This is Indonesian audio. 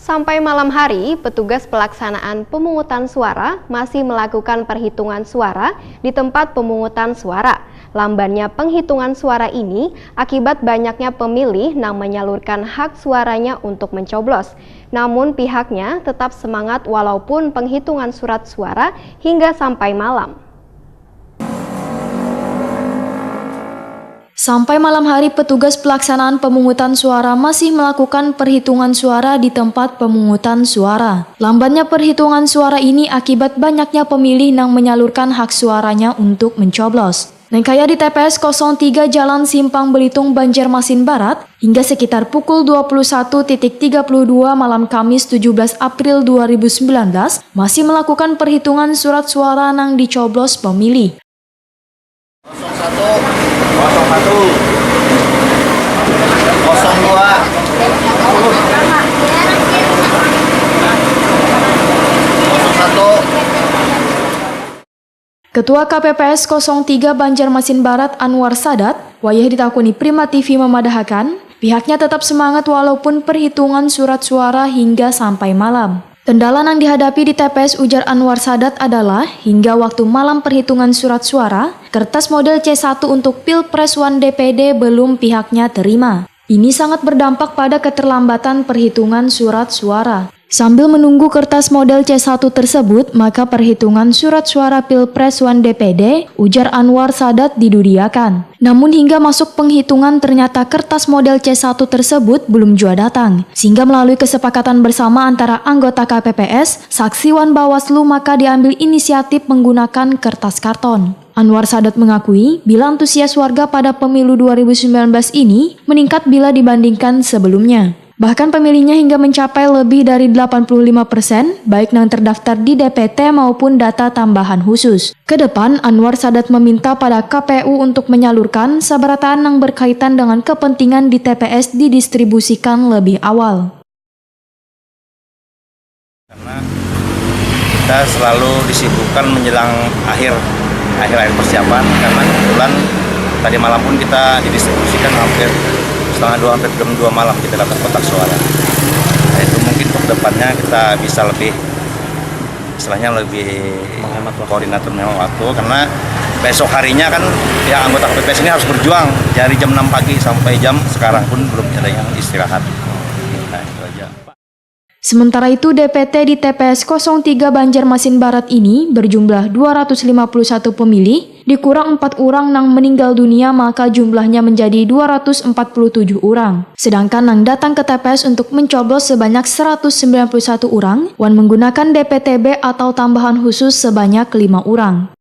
Sampai malam hari, petugas pelaksanaan pemungutan suara masih melakukan perhitungan suara di tempat pemungutan suara. Lambannya penghitungan suara ini akibat banyaknya pemilih yang menyalurkan hak suaranya untuk mencoblos. Namun pihaknya tetap semangat walaupun penghitungan surat suara hingga sampai malam. Sampai malam hari, petugas pelaksanaan pemungutan suara masih melakukan perhitungan suara di tempat pemungutan suara. Lambannya perhitungan suara ini akibat banyaknya pemilih yang menyalurkan hak suaranya untuk mencoblos. Kaya di TPS 03 Jalan Simpang Belitung, Banjarmasin Barat, hingga sekitar pukul 21.32 malam Kamis 17 April 2019, masih melakukan perhitungan surat suara yang dicoblos pemilih. 02 Ketua KPPS 03 Banjarmasin Barat Anwar Sadat, wayah ditakuni Prima TV memadahakan, pihaknya tetap semangat walaupun perhitungan surat suara hingga sampai malam. Kendala yang dihadapi di TPS, ujar Anwar Sadat, adalah hingga waktu malam perhitungan surat suara, kertas model C1 untuk Pilpres 1 DPD belum pihaknya terima. Ini sangat berdampak pada keterlambatan perhitungan surat suara. Sambil menunggu kertas model C1 tersebut, maka perhitungan surat suara Pilpres 1 DPD, ujar Anwar Sadat, didudiakan. Namun hingga masuk penghitungan ternyata kertas model C1 tersebut belum juga datang. Sehingga melalui kesepakatan bersama antara anggota KPPS, saksi Wan Bawaslu, maka diambil inisiatif menggunakan kertas karton. Anwar Sadat mengakui bila antusias warga pada pemilu 2019 ini meningkat bila dibandingkan sebelumnya. Bahkan pemilihnya hingga mencapai lebih dari 85%, baik yang terdaftar di DPT maupun data tambahan khusus. Kedepan, Anwar Sadat meminta pada KPU untuk menyalurkan sabarataan yang berkaitan dengan kepentingan di TPS didistribusikan lebih awal. Karena kita selalu disibukkan menjelang akhir persiapan, karena kebetulan tadi malam pun kita didistribusikan hampir setengah 2 sampai jam 2 malam kita dapat kotak suara. Nah, itu mungkin untuk depannya kita bisa lebih menghemat koordinator waktu, karena besok harinya kan ya anggota KPPS ini harus berjuang dari jam 6 pagi sampai jam sekarang pun belum ada yang istirahat. Nah, itu aja. Sementara itu, DPT di TPS 03 Banjarmasin Barat ini berjumlah 251 pemilih, dikurang 4 orang yang meninggal dunia, maka jumlahnya menjadi 247 orang. Sedangkan yang datang ke TPS untuk mencoblos sebanyak 191 orang, Wan menggunakan DPTB atau tambahan khusus sebanyak 5 orang.